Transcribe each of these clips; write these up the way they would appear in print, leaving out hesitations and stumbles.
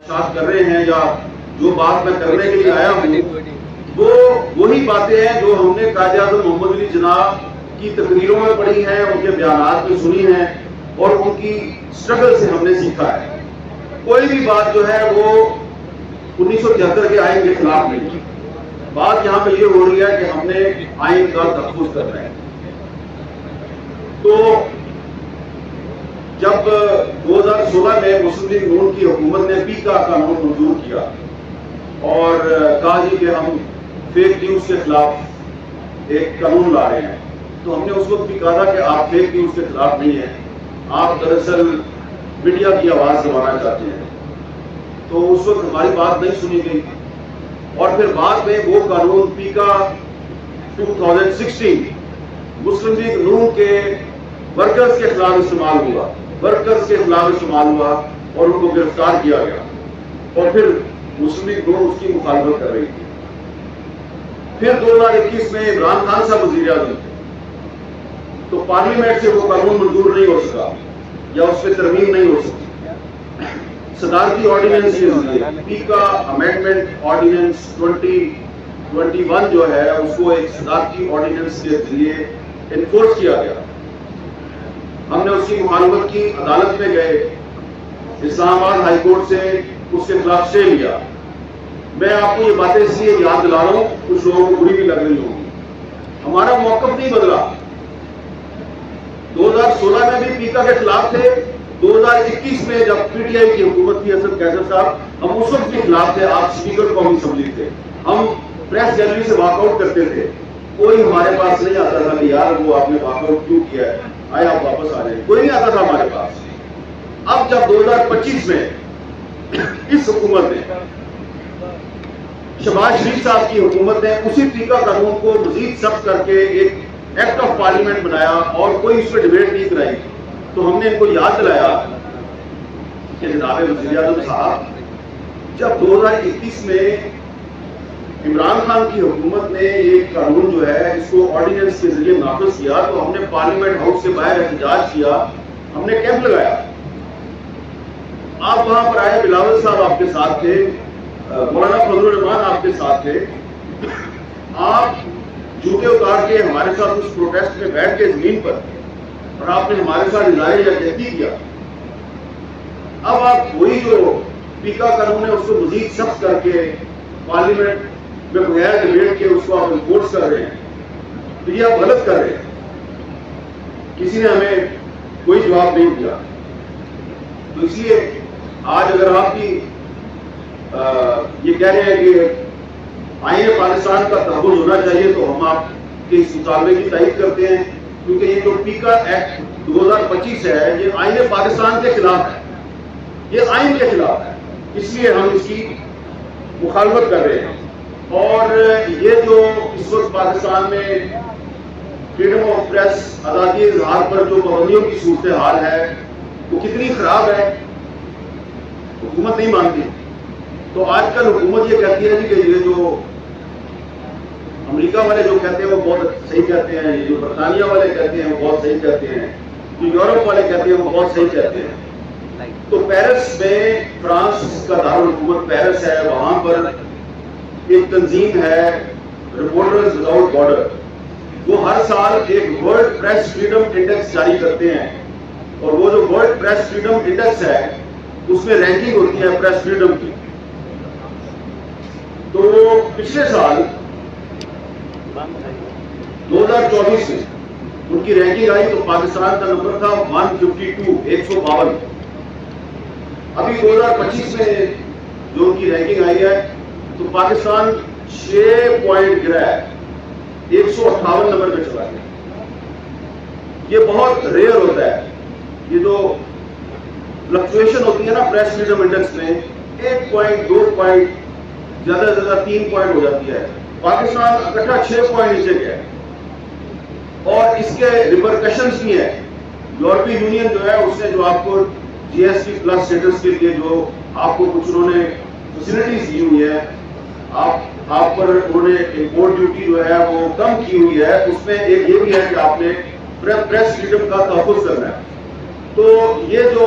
ساتھ کر رہے ہیں یا جو بات میں کرنے کے لیے آیا ہوں وہ وہی باتیں ہیں جو ہم نے قائد اعظم محمد علی جناح کی تقریروں میں پڑھی ہیں، ان کے بیانات میں سنی ہیں اور ان کی اسٹرگل سے ہم نے سیکھا ہے۔ کوئی بھی بات جو ہے وہ 1973 کے آئین کے خلاف نہیں ہے۔ بات یہاں پہ یہ ہو رہی ہے کہ ہم نے آئین کا تحفظ کرنا ہے۔ تو جب 2016 میں مسلم لیگ نون کی حکومت نے پیکا قانون منظور کیا اور کہا جی کہ ہم فیک نیوز کے خلاف ایک قانون لا رہے ہیں، تو ہم نے اس وقت بھی کہا تھا کہ آپ فیک نیوز کے خلاف نہیں ہیں، آپ دراصل میڈیا کی آواز دبانا چاہتے ہیں۔ تو اس وقت ہماری بات نہیں سنی گئی اور پھر بعد میں وہ قانون پیکا 2016 مسلم لیگ نون کے ورکرز کے خلاف استعمال ہوا، ورکرز کے خلاف استعمال ہوا اور ان کو گرفتار کیا گیا اور پھر مسلم لیگ نون اس کی مخالفت کر رہی تھی۔ پھر 2021 میں عمران خان صاحب وزیر اعظم تھے تو پارلیمنٹ سے وہ قانون منظور نہیں ہو سکا یا اس پہ ترمیم نہیں ہو سکی۔ صدارتی آرڈیننس کے ذریعے پیکا امینڈمنٹ آرڈیننس 2021 جو ہے اس کو ایک صدارتی آرڈیننس کے ذریعے انفورس کیا گیا۔ ہم نے اس کی مخالفت کی، عدالت میں گئے، اسلام آباد ہائی کورٹ سے اس کے خلاف اسٹے لیا۔ میں آپ کو یہ باتیں اس لیے یاد دلا رہا ہوں، کچھ لوگوں کو بری بھی لگ رہی ہوگی، ہمارا موقف نہیں بدلا۔ 2016 میں بھی پیکا کے خلاف تھے، 2021 میں جب پی ٹی آئی کی حکومت تھی اسد کیسر صاحب، ہم اس وقت کے خلاف تھے۔ آپ اسپیکر قومی اسمبلی تھے، ہم پریس گیلری سے واک آؤٹ کرتے تھے، کوئی ہمارے پاس نہیں آتا تھا کہ یار وہ آپ نے واک آؤٹ کیوں کیا ہے، آئے آپ واپس آ جائیں، کوئی نہیں آتا تھا ہمارے پاس۔ اب جب 2025 میں اس حکومت نے، شہباز شریف صاحب کی حکومت نے اسی پیکا قانون کو مزید سخت کر کے ایک ایکٹ آف پارلیمنٹ بنایا اور کوئی اس پہ ڈیبیٹ نہیں کرائی، تو ہم نے ان کو یاد دلایا کہ جناب وزیر اعظم صاحب جب 2021 میں عمران خان کی حکومت نے ایک قانون جو ہے اس کو آرڈیننس کے ذریعے نافذ کیا تو ہم نے پارلیمنٹ ہاؤس سے باہر احتجاج کیا، ہم نے کیمپ لگایا۔ آپ وہاں پر آئے، بلاول صاحب آپ کے ساتھ تھے، مولانا فضل الرحمان آپ کے ساتھ تھے، آپ جوتے اتار کے ہمارے ساتھ اس پروٹیسٹ میں بیٹھ کے زمین پر اور آپ نے ہمارے ساتھ اظہار یکجہتی کیا۔ اب آپ وہی جو پیکا قانون ہے اس کو مزید سخت کر کے پارلیمنٹ میں بغیر ڈیبیٹ کے اس کو آپ انفورس کر رہے ہیں، تو یہ آپ غلط کر رہے ہیں۔ کسی نے ہمیں کوئی جواب نہیں دیا، تو اس لیے آج اگر آپ کی یہ کہہ رہے ہیں کہ آئین پاکستان کا تحفظ ہونا چاہیے تو ہم آپ کے اس مطالبے کی تائید کرتے ہیں، کیونکہ یہ جو پیکا ایکٹ 2025 ہے یہ آئین پاکستان کے خلاف ہے، یہ آئین کے خلاف ہے، اس لیے ہم اس کی مخالفت کر رہے ہیں۔ اور یہ جو اس وقت پاکستان میں فریڈم آف پریس، آزادی اظہار پر جو پابندیوں کی صورتحال ہے وہ کتنی خراب ہے، حکومت نہیں مانتی۔ تو آج کل حکومت یہ کہتی ہے کہ یہ جو امریکہ والے جو کہتے ہیں وہ بہت صحیح کہتے ہیں، یہ جو برطانیہ والے کہتے ہیں وہ بہت صحیح کہتے ہیں، جو یورپ والے کہتے ہیں وہ بہت صحیح کہتے ہیں۔ تو پیرس میں، فرانس کا دارالحکومت پیرس ہے، وہاں پر ایک تنظیم ہے رپورٹرز وداؤٹ بارڈر، وہ ہر سال ایک ورلڈ پریس فریڈم انڈیکس جاری کرتے ہیں، اور وہ جو ورلڈ پریس فریڈم انڈیکس ہے اس میں رینکنگ ہوتی ہے پریس فریڈم کی۔ تو پچھلے سال 2024 میں ان کی رینکنگ آئی تو پاکستان کا نمبر تھا 152، 152۔ ابھی 2025 میں جو ان کی رینکنگ آئی ہے تو پاکستان 6 پوائنٹ گرا ہے، 158 نمبر پہ چلا گیا۔ یہ بہت ریئر ہوتا ہے، یہ جو فلکچویشن ہوتی ہے نا پریس فریڈم انڈیکس میں، 1 پوائنٹ 2 پوائنٹ زیادہ سے زیادہ 3 پوائنٹ ہو جاتی ہے، پاکستان اکٹھا 6 پوائنٹ نیچے گیا ہے۔ اور اس کے ریپرکشنز بھی ہیں، یورپی یونین جو ہے اس نے جو آپ کو جی ایس ٹی پلس اسٹیٹس کے لیے جو آپ کو کچھ انہوں نے فیسلٹیز دی ہوئی ہے، آپ پر انہوں نے امپورٹ ڈیوٹی جو ہے وہ کم کی ہوئی ہے، اس میں ایک یہ بھی ہے کہ آپ نے پریس فریڈم کا تحفظ کرنا ہے۔ تو یہ جو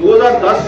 2010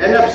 NFC